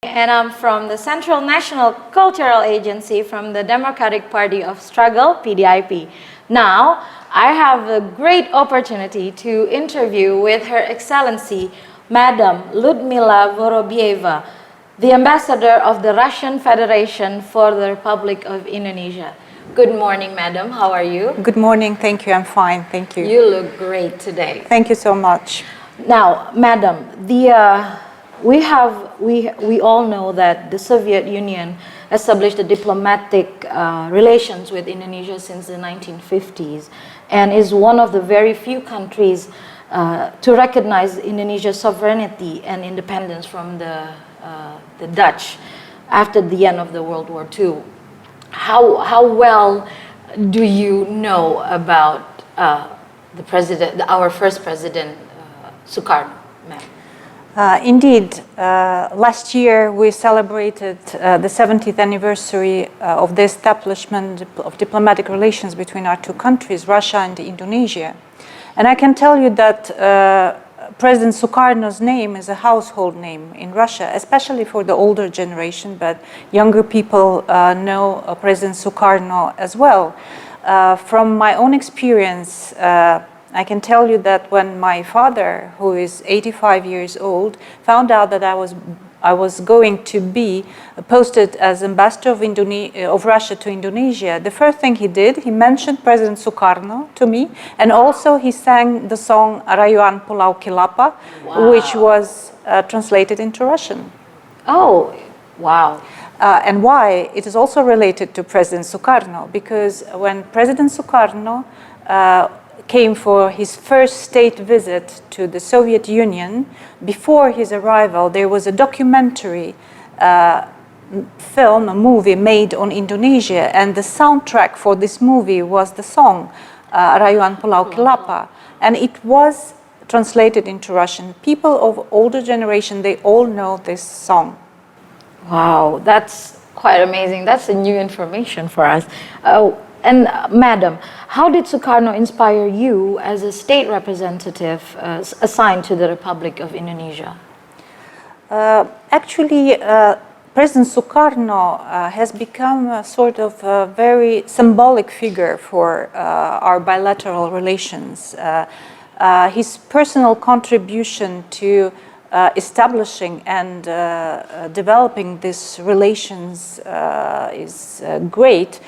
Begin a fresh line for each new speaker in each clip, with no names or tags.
And I'm from the Central National Cultural Agency from the Democratic Party of Struggle, PDIP. Now, I have a great opportunity to interview with Her Excellency, Madam Ludmila Vorobieva, the Ambassador of the Russian Federation for the Republic of Indonesia. Good morning, Madam. How are you?
Good morning. Thank you. I'm fine. Thank you.
You look great today.
Thank you so much.
Now, Madam, we all know that the Soviet Union established the diplomatic relations with Indonesia since the 1950s and is one of the very few countries to recognize Indonesia's sovereignty and independence from the Dutch after the end of the World War II. How well do you know about our first president, Suekarno, ma'am?
Indeed, last year we celebrated the 70th anniversary of the establishment of diplomatic relations between our two countries, Russia and Indonesia. And I can tell you that President Suekarno's name is a household name in Russia, especially for the older generation, but younger people know President Suekarno as well. From my own experience, I can tell you that when my father, who is 85 years old, found out that I was going to be posted as ambassador of Russia to Indonesia, the first thing he did, he mentioned President Suekarno to me, and also he sang the song Rayuan Pulau Kelapa, which was translated into Russian.
Oh, wow.
And why? It is also related to President Suekarno, because when President Suekarno came for his first state visit to the Soviet Union, before his arrival, there was a documentary film, a movie made on Indonesia, and the soundtrack for this movie was the song Rayuan Pulau Kelapa, and it was translated into Russian. People of older generation, they all know this song.
Wow, that's quite amazing. That's a new information for us. And Madam, how did Suekarno inspire you as a state representative assigned to the Republic of Indonesia?
Actually, President Suekarno has become a sort of a very symbolic figure for our bilateral relations. His personal contribution to establishing and developing these relations is great.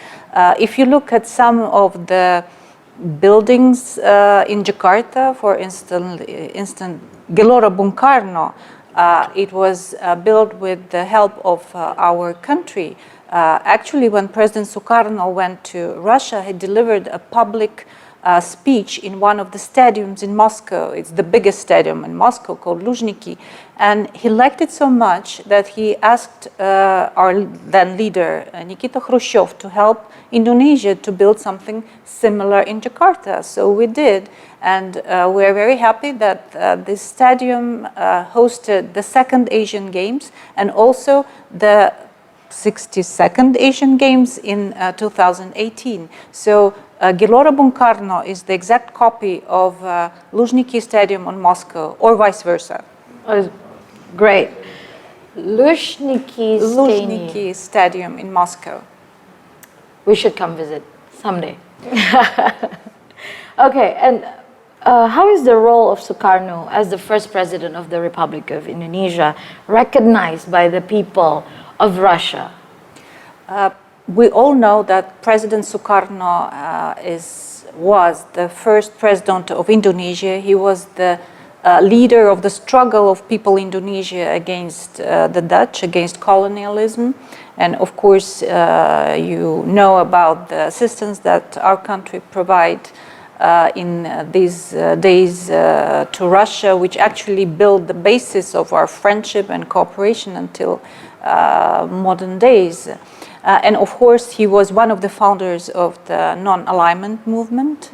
If you look at some of the buildings in Jakarta, for instance, Gelora Bung Karno, it was built with the help of our country. Actually, when President Suekarno went to Russia, he delivered a public speech in one of the stadiums in Moscow. It's the biggest stadium in Moscow, called Luzhniki. And he liked it so much that he asked our then leader, Nikita Khrushchev, to help Indonesia to build something similar in Jakarta. So we did. And we're very happy that this stadium hosted the second Asian Games and also the 62nd Asian Games in 2018. So Gelora Bung Karno is the exact copy of Luzhniki Stadium on Moscow, or vice versa.
Oh, great.
Luzhniki Stadium in Moscow.
We should come visit someday. Okay, and how is the role of Suekarno as the first president of the Republic of Indonesia recognized by the people of Russia?
We all know that President Suekarno was the first president of Indonesia. He was the leader of the struggle of people in Indonesia against the Dutch, against colonialism. And of course, you know about the assistance that our country provides in these days to Russia, which actually built the basis of our friendship and cooperation until modern days. And of course, he was one of the founders of the non-alignment movement.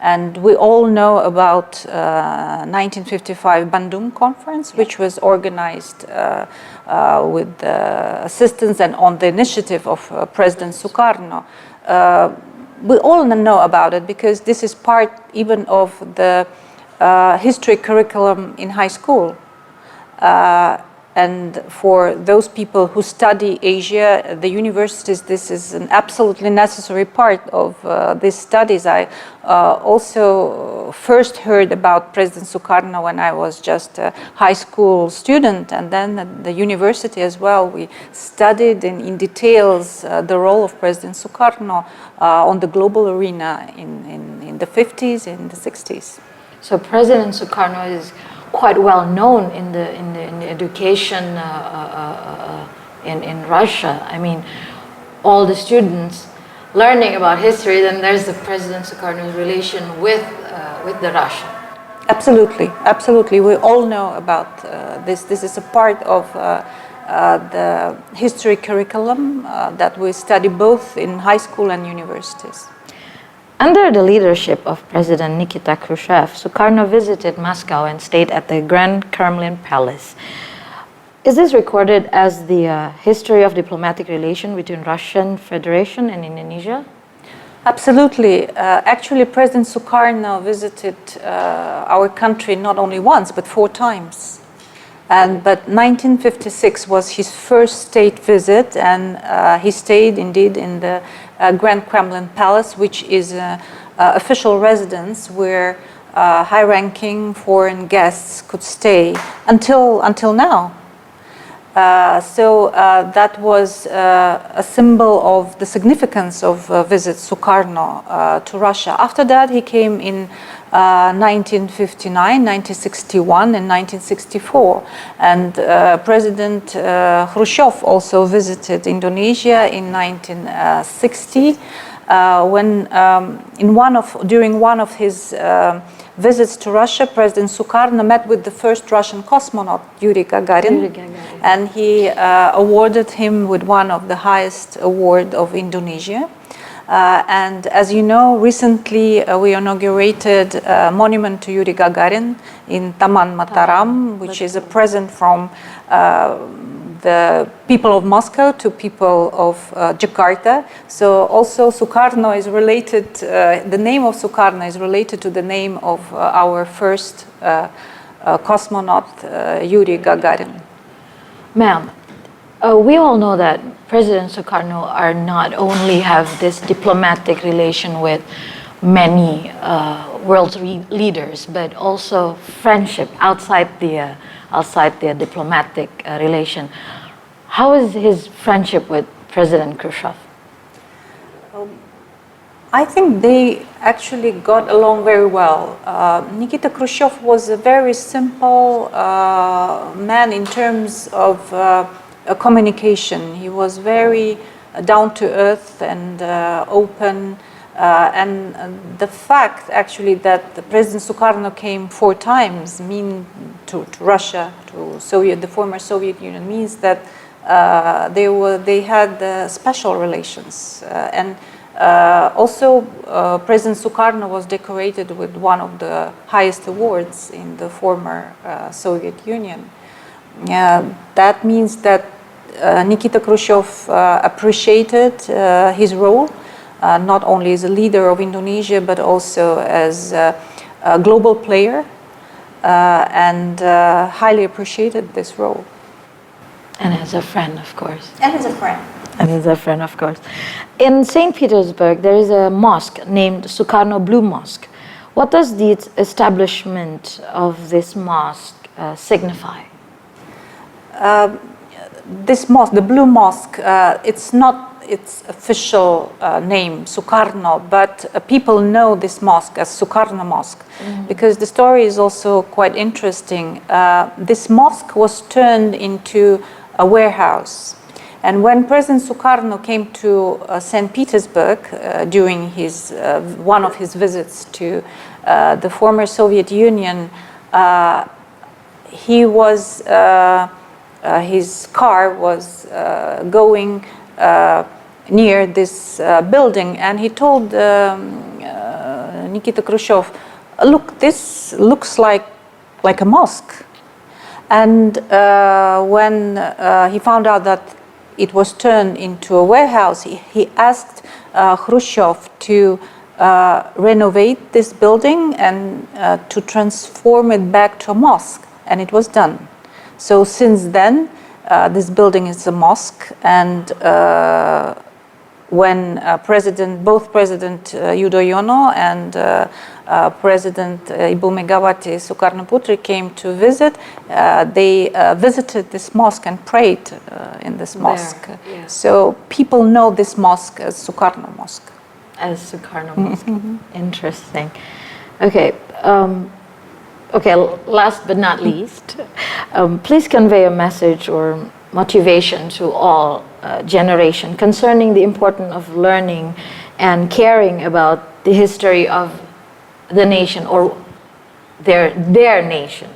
And we all know about 1955 Bandung Conference, which was organized with the assistance and on the initiative of President Suekarno. We all know about it because this is part even of the history curriculum in high school. And for those people who study Asia, the universities, this is an absolutely necessary part of these studies. I also first heard about President Sukarno when I was just a high school student, and then at the university as well. We studied in details the role of President Sukarno on the global arena in the 50s and the 60s.
So President Sukarno is quite well known in the education in Russia. I mean, all the students learning about history, then there's the President Sukarno's relation with the Russia.
Absolutely, absolutely. We all know about this. This is a part of the history curriculum that we study both in high school and universities.
Under the leadership of President Nikita Khrushchev, Sukarno visited Moscow and stayed at the Grand Kremlin Palace. Is this recorded as the history of diplomatic relation between Russian Federation and Indonesia?
Absolutely. Actually, President Sukarno visited our country not only once, but 4 times. But 1956 was his first state visit, and he stayed indeed in the Grand Kremlin Palace, which is an official residence where high-ranking foreign guests could stay until now. So that was a symbol of the significance of visit Sukarno to Russia. After that, he came in 1959, 1961, and 1964. And President Khrushchev also visited Indonesia in 1960, when during one of his visits to Russia, President Sukarno met with the first Russian cosmonaut, Yuri Gagarin, and he awarded him with one of the highest awards of Indonesia. And as you know, recently we inaugurated a monument to Yuri Gagarin in Taman Mataram, which is a present from the people of Moscow to people of Jakarta. So also Sukarno is related, the name of Sukarno is related to the name of our first cosmonaut, Yuri Gagarin.
Ma'am, we all know that President Sukarno are not only have this diplomatic relation with many world leaders, but also friendship outside the diplomatic relation. How is his friendship with President Khrushchev?
I think they actually got along very well. Nikita Khrushchev was a very simple man in terms of communication. He was very down to earth and open. And the fact actually that President Sukarno came 4 times to Russia, to the former Soviet Union, means that they had special relations. And also President Sukarno was decorated with one of the highest awards in the former Soviet Union. That means that Nikita Khrushchev appreciated his role, not only as a leader of Indonesia, but also as a global player, and highly appreciated this role.
And as a friend, of course.
And as a friend.
And as a friend, of course. In St. Petersburg, there is a mosque named Sukarno Blue Mosque. What does the establishment of this mosque signify?
This mosque, the Blue Mosque, it's not its official name, Sukarno, but people know this mosque as Sukarno Mosque, because the story is also quite interesting. This mosque was turned into a warehouse. And when President Sukarno came to St. Petersburg during one of his visits to the former Soviet Union, his car was going near this building, and he told Nikita Khrushchev, "Look, this looks like a mosque." And when he found out that it was turned into a warehouse, he asked Khrushchev to renovate this building and to transform it back to a mosque, and it was done. So since then, this building is a mosque, and when both President Yudhoyono and President Ibu Megawati Soekarno-Putri came to visit, they visited this mosque and prayed in this mosque.
Yeah.
So people know this mosque as Soekarno Mosque.
As Sukarno Mosque. Interesting. Okay. Last but not least, please convey a message or motivation to all generation concerning the importance of learning and caring about the history of the nation or their nation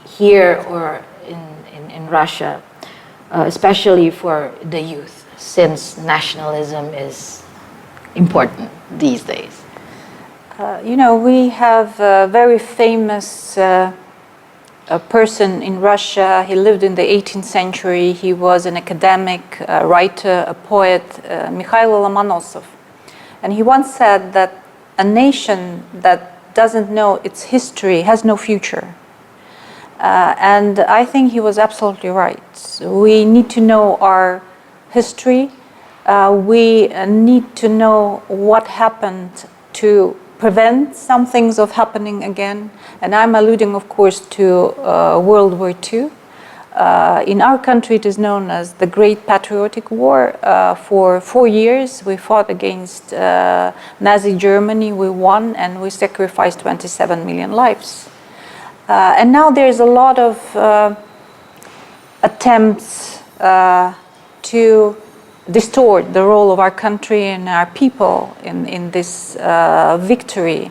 here or in Russia, especially for the youth, since nationalism is important these days.
We have a very famous a person in Russia. He lived in the 18th century. He was an academic, a writer, a poet, Mikhail Lomonosov. And he once said that a nation that doesn't know its history has no future. And I think he was absolutely right. We need to know our history. We need to know what happened to prevent some things of happening again. And I'm alluding, of course, to World War II. In our country, it is known as the Great Patriotic War. For 4 years, we fought against Nazi Germany. We won, and we sacrificed 27 million lives. And now there's a lot of attempts to distort the role of our country and our people in this victory.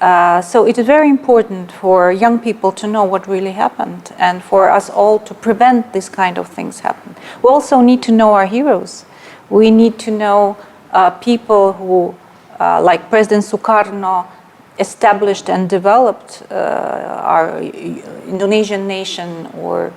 So it is very important for young people to know what really happened and for us all to prevent this kind of things happen. We also need to know our heroes. We need to know people who, like President Soekarno, established and developed our Indonesian nation, or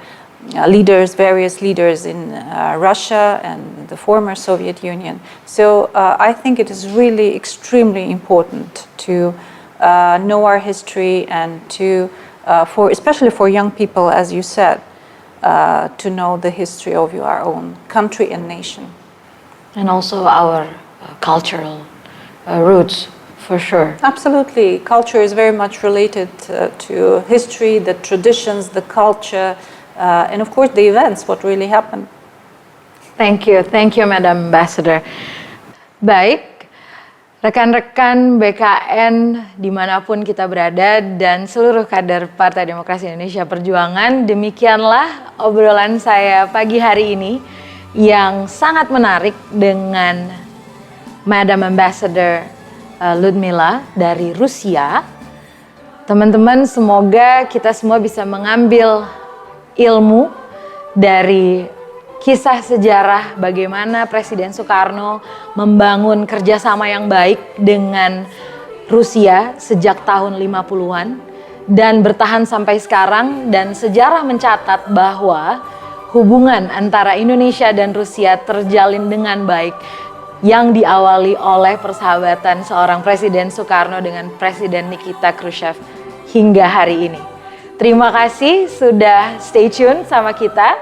various leaders in Russia and the former Soviet Union. So I think it is really extremely important to know our history and to, especially for young people, as you said, to know the history of our own country and nation.
And also our cultural roots, for sure.
Absolutely. Culture is very much related to history, the traditions, the culture, and of course the events, what really happened.
Thank you, Madam Ambassador. Baik, rekan-rekan BKN dimanapun kita berada dan seluruh kader Partai Demokrasi Indonesia Perjuangan, demikianlah obrolan saya pagi hari ini yang sangat menarik dengan Madam Ambassador Ludmila dari Rusia. Teman-teman, semoga kita semua bisa mengambil ilmu dari kisah sejarah bagaimana Presiden Soekarno membangun kerjasama yang baik dengan Rusia sejak tahun 50-an dan bertahan sampai sekarang, dan sejarah mencatat bahwa hubungan antara Indonesia dan Rusia terjalin dengan baik yang diawali oleh persahabatan seorang Presiden Soekarno dengan Presiden Nikita Khrushchev hingga hari ini. Terima kasih sudah stay tune sama kita.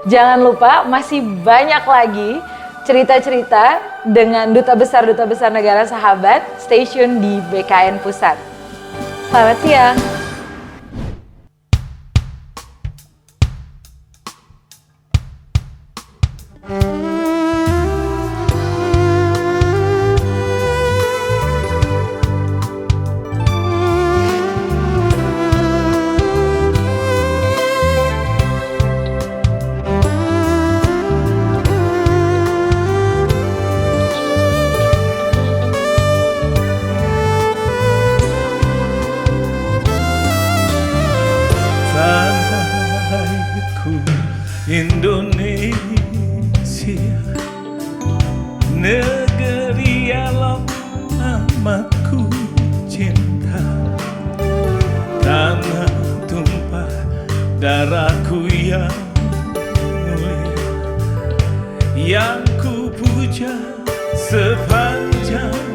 Jangan lupa masih banyak lagi cerita-cerita dengan duta besar negara sahabat. Stay tune di BKN Pusat. Selamat siang.
Indonesia, negeri yang amat ku cinta, tanah tumpah darahku yang mulia, yang ku puja sepanjang